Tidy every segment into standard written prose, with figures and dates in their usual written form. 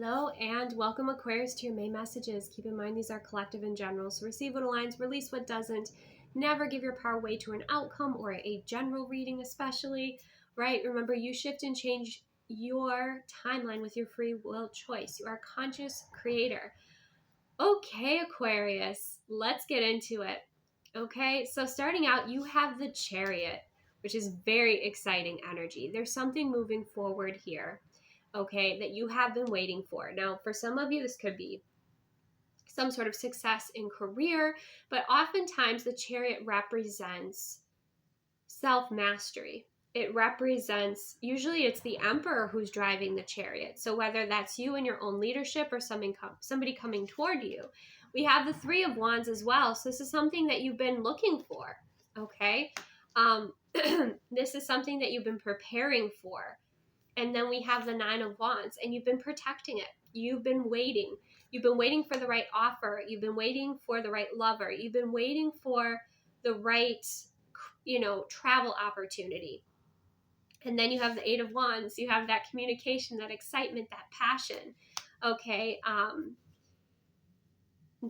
Hello and welcome Aquarius to your May messages. Keep in mind these are collective in general, so receive what aligns, release what doesn't. Never give your power away to an outcome or a general reading especially, right? Remember, you shift and change your timeline with your free will choice. You are a conscious creator. Okay, Aquarius, let's get into it. Okay, so starting out, you have the Chariot, which is very exciting energy. There's something moving forward here, okay, that you have been waiting for. Now, for some of you, this could be some sort of success in career, but oftentimes the Chariot represents self-mastery. It represents, usually it's the emperor who's driving the chariot. So whether that's you in your own leadership or somebody coming toward you. We have the Three of Wands as well. So this is something that you've been looking for, okay? This is something that you've been preparing for. And then we have the Nine of Wands, and you've been protecting it. You've been waiting. You've been waiting for the right offer. You've been waiting for the right lover. You've been waiting for the right, travel opportunity. And then you have the Eight of Wands. You have that communication, that excitement, that passion. Okay.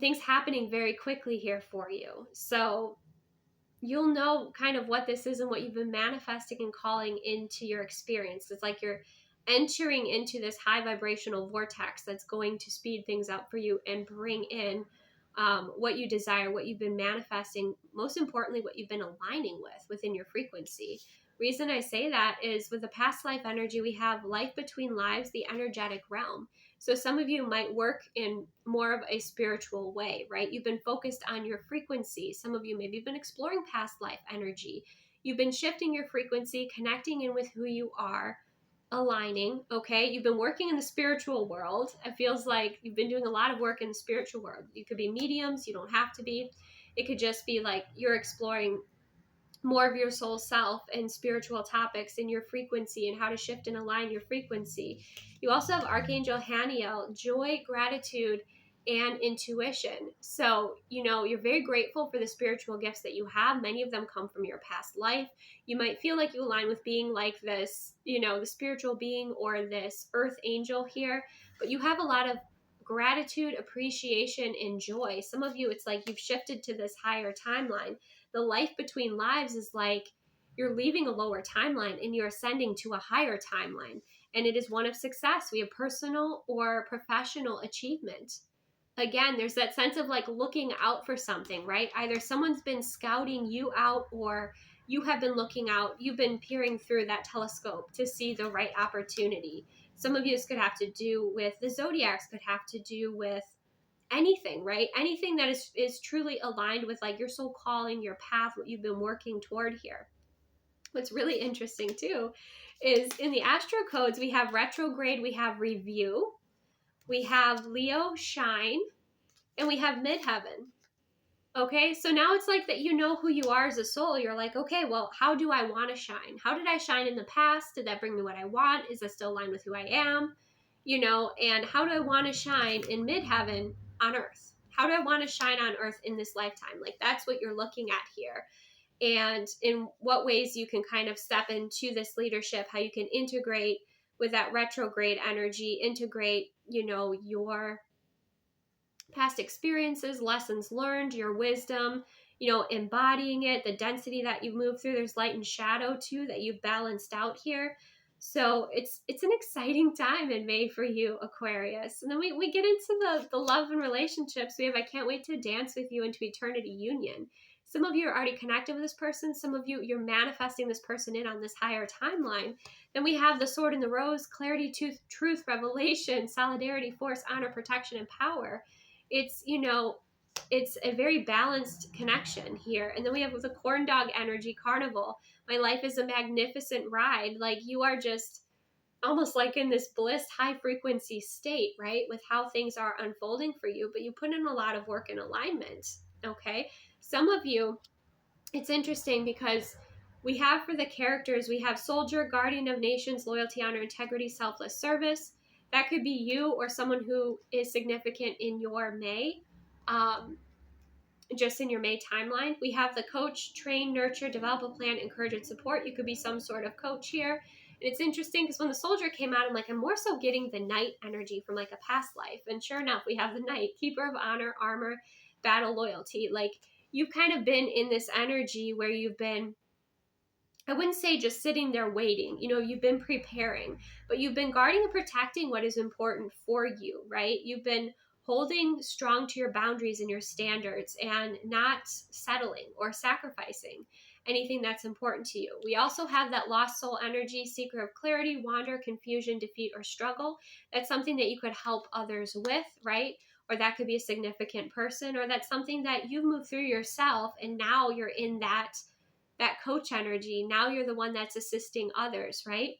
Things happening very quickly here for you. So you'll know kind of what this is and what you've been manifesting and calling into your experience. It's like you're entering into this high vibrational vortex that's going to speed things up for you and bring in what you desire, what you've been manifesting, most importantly, what you've been aligning with within your frequency. Reason I say that is with the past life energy, we have life between lives, the energetic realm. So some of you might work in more of a spiritual way, right? You've been focused on your frequency. Some of you maybe have been exploring past life energy. You've been shifting your frequency, connecting in with who you are, aligning, okay? You've been working in the spiritual world. It feels like you've been doing a lot of work in the spiritual world. You could be mediums, you don't have to be. It could just be like you're exploring more of your soul self and spiritual topics in your frequency and how to shift and align your frequency. You also have Archangel Haniel, joy, gratitude, and intuition. So, you're very grateful for the spiritual gifts that you have. Many of them come from your past life. You might feel like you align with being like this, the spiritual being or this earth angel here, but you have a lot of gratitude, appreciation, and joy. Some of you, it's like you've shifted to this higher timeline. The life between lives is like you're leaving a lower timeline and you're ascending to a higher timeline. And it is one of success. We have personal or professional achievement. Again, there's that sense of like looking out for something, right? Either someone's been scouting you out or you have been looking out. You've been peering through that telescope to see the right opportunity. Some of you, this could have to do with the zodiacs, could have to do with anything, right? Anything that is truly aligned with like your soul calling, your path, what you've been working toward here. What's really interesting too is in the astro codes, we have retrograde, we have review, we have Leo shine, and we have midheaven. Okay, so now it's like that you know who you are as a soul. You're like, okay, well, how do I want to shine? How did I shine in the past? Did that bring me what I want? Is that still aligned with who I am? And how do I want to shine in midheaven on earth? How do I want to shine on earth in this lifetime? Like that's what you're looking at here. And in what ways you can kind of step into this leadership, how you can integrate with that retrograde energy, integrate, your past experiences, lessons learned, your wisdom, embodying it, the density that you've moved through. There's light and shadow too that you've balanced out here. So it's an exciting time in May for you, Aquarius. And then we get into the love and relationships. We have I can't wait to dance with you into eternity union. Some of you are already connected with this person. Some of you, you're manifesting this person in on this higher timeline. Then we have the sword and the rose, clarity, truth, revelation, solidarity, force, honor, protection, and power. It's a very balanced connection here. And then we have the corn dog energy, carnival. My life is a magnificent ride. Like you are just almost like in this bliss, high frequency state, right? With how things are unfolding for you, but you put in a lot of work and alignment. Okay. Some of you, it's interesting because we have for the characters, we have soldier, guardian of nations, loyalty, honor, integrity, selfless service. That could be you or someone who is significant in your May, just in your May timeline. We have the coach, train, nurture, develop a plan, encourage, and support. You could be some sort of coach here. And it's interesting because when the Soldier came out, I'm like, I'm more so getting the Knight energy from like a past life. And sure enough, we have the Knight, keeper of honor, armor, battle, loyalty. Like, you've kind of been in this energy where you've been, I wouldn't say just sitting there waiting, you've been preparing, but you've been guarding and protecting what is important for you, right? You've been holding strong to your boundaries and your standards and not settling or sacrificing anything that's important to you. We also have that lost soul energy, seeker of clarity, wander, confusion, defeat, or struggle. That's something that you could help others with, right? Or that could be a significant person, or that's something that you've moved through yourself and now you're in that coach energy. Now you're the one that's assisting others, right?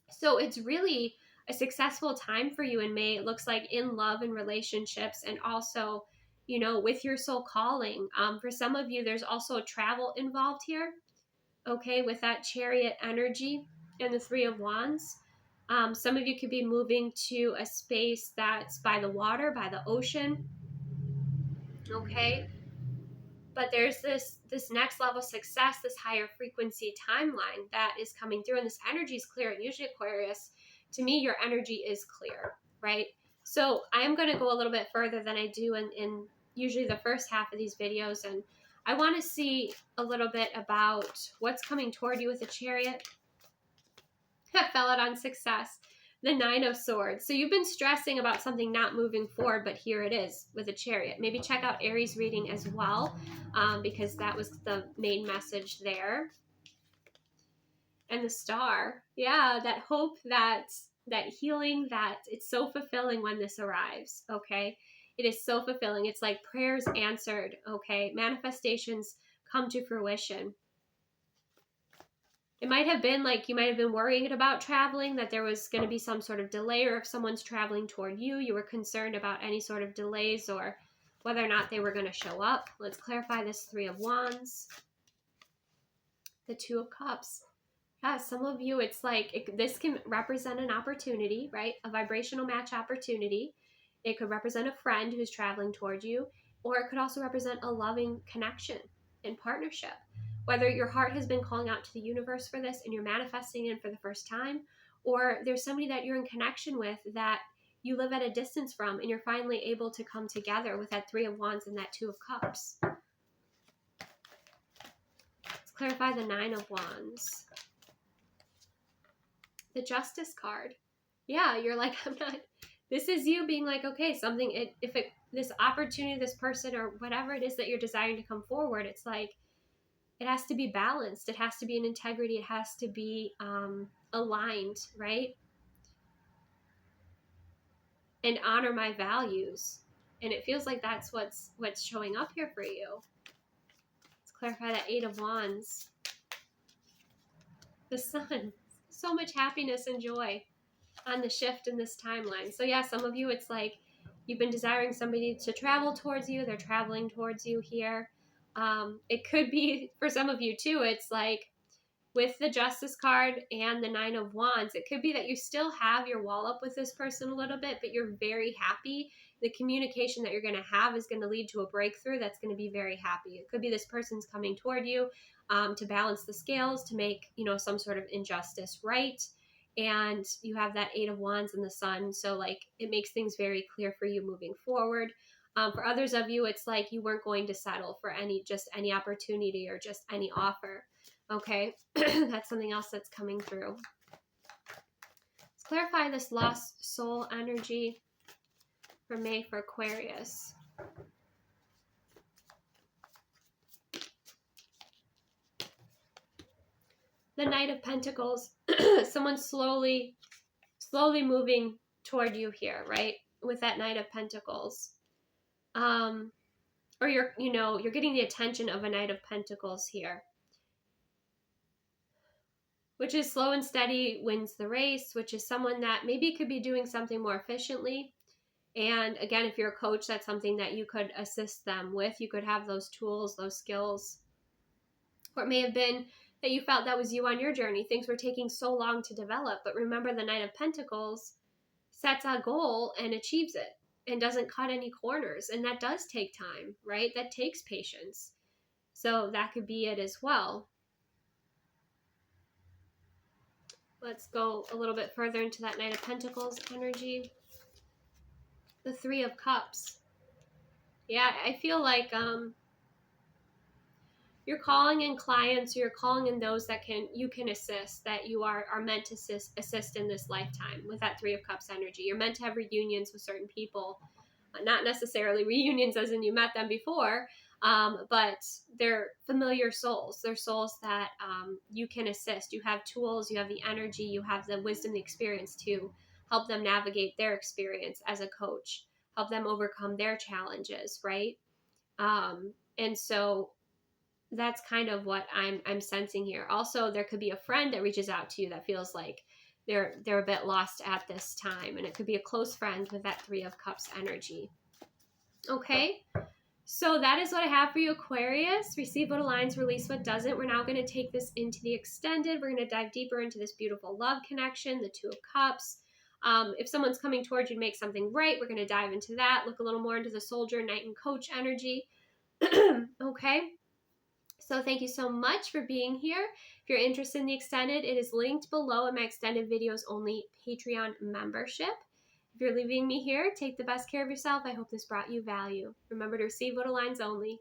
So it's really a successful time for you in May. It looks like in love and relationships, and also, with your soul calling. For some of you, there's also travel involved here, okay, with that Chariot energy and the Three of Wands. Some of you could be moving to a space that's by the water, by the ocean, okay? But there's this next level success, this higher frequency timeline that is coming through, and this energy is clear. And usually, Aquarius, to me, your energy is clear, right? So I am going to go a little bit further than I do in usually the first half of these videos, and I want to see a little bit about what's coming toward you with the Chariot. I fell out on success. The Nine of Swords. So you've been stressing about something not moving forward, but here it is with a Chariot. Maybe check out Aries reading as well, because that was the main message there. And the Star. Yeah, that hope, that healing, that it's so fulfilling when this arrives, okay? It is so fulfilling. It's like prayers answered, okay? Manifestations come to fruition. It might have been like you might have been worrying about traveling, that there was going to be some sort of delay, or if someone's traveling toward you, you were concerned about any sort of delays or whether or not they were going to show up. Let's clarify this Three of Wands. The Two of Cups. Yeah, some of you, it's like this can represent an opportunity, right? A vibrational match opportunity. It could represent a friend who's traveling toward you, or it could also represent a loving connection and partnership. Whether your heart has been calling out to the universe for this and you're manifesting it for the first time, or there's somebody that you're in connection with that you live at a distance from and you're finally able to come together with that Three of Wands and that Two of Cups. Let's clarify the Nine of Wands. The Justice card. Yeah, you're like, this is you being like, okay, this opportunity, this person, or whatever it is that you're desiring to come forward, it's like, it has to be balanced. It has to be in integrity. It has to be aligned, right? And honor my values. And it feels like that's what's showing up here for you. Let's clarify that Eight of Wands. The Sun. So much happiness and joy on the shift in this timeline. So yeah, some of you, it's like you've been desiring somebody to travel towards you. They're traveling towards you here. It could be for some of you too. It's like with the Justice card and the Nine of Wands, it could be that you still have your wall up with this person a little bit, but you're very happy. The communication that you're going to have is going to lead to a breakthrough that's going to be very happy. It could be this person's coming toward you to balance the scales, to make, some sort of injustice right. And you have that Eight of Wands and the Sun. So like it makes things very clear for you moving forward. For others of you, it's like you weren't going to settle for any opportunity or just any offer. Okay, that's something else that's coming through. Let's clarify this lost soul energy for May for Aquarius. The Knight of Pentacles. Someone slowly moving toward you here, right? With that Knight of Pentacles. Or you're getting the attention of a Knight of Pentacles here, which is slow and steady wins the race, which is someone that maybe could be doing something more efficiently. And again, if you're a coach, that's something that you could assist them with. You could have those tools, those skills. Or it may have been that you felt that was you on your journey. Things were taking so long to develop. But remember, the Knight of Pentacles sets a goal and achieves it and doesn't cut any corners. And that does take time, right? That takes patience. So that could be it as well. Let's go a little bit further into that Knight of Pentacles energy. The Three of Cups. Yeah, I feel like you're calling in clients, you're calling in those that you can assist, that you are meant to assist in this lifetime with that Three of Cups energy. You're meant to have reunions with certain people, not necessarily reunions as in you met them before, but they're familiar souls. They're souls that you can assist. You have tools, you have the energy, you have the wisdom, the experience to help them navigate their experience as a coach, help them overcome their challenges, right? And so that's kind of what I'm sensing here. Also, there could be a friend that reaches out to you that feels like they're a bit lost at this time, and it could be a close friend with that Three of Cups energy. Okay, so that is what I have for you, Aquarius. Receive what aligns, release what doesn't. We're now going to take this into the extended. We're going to dive deeper into this beautiful love connection, the Two of Cups. If someone's coming towards you to make something right, we're going to dive into that. Look a little more into the soldier, knight, and coach energy. Okay. So thank you so much for being here. If you're interested in the extended, it is linked below in my extended videos only Patreon membership. If you're leaving me here, take the best care of yourself. I hope this brought you value. Remember to receive what aligns only.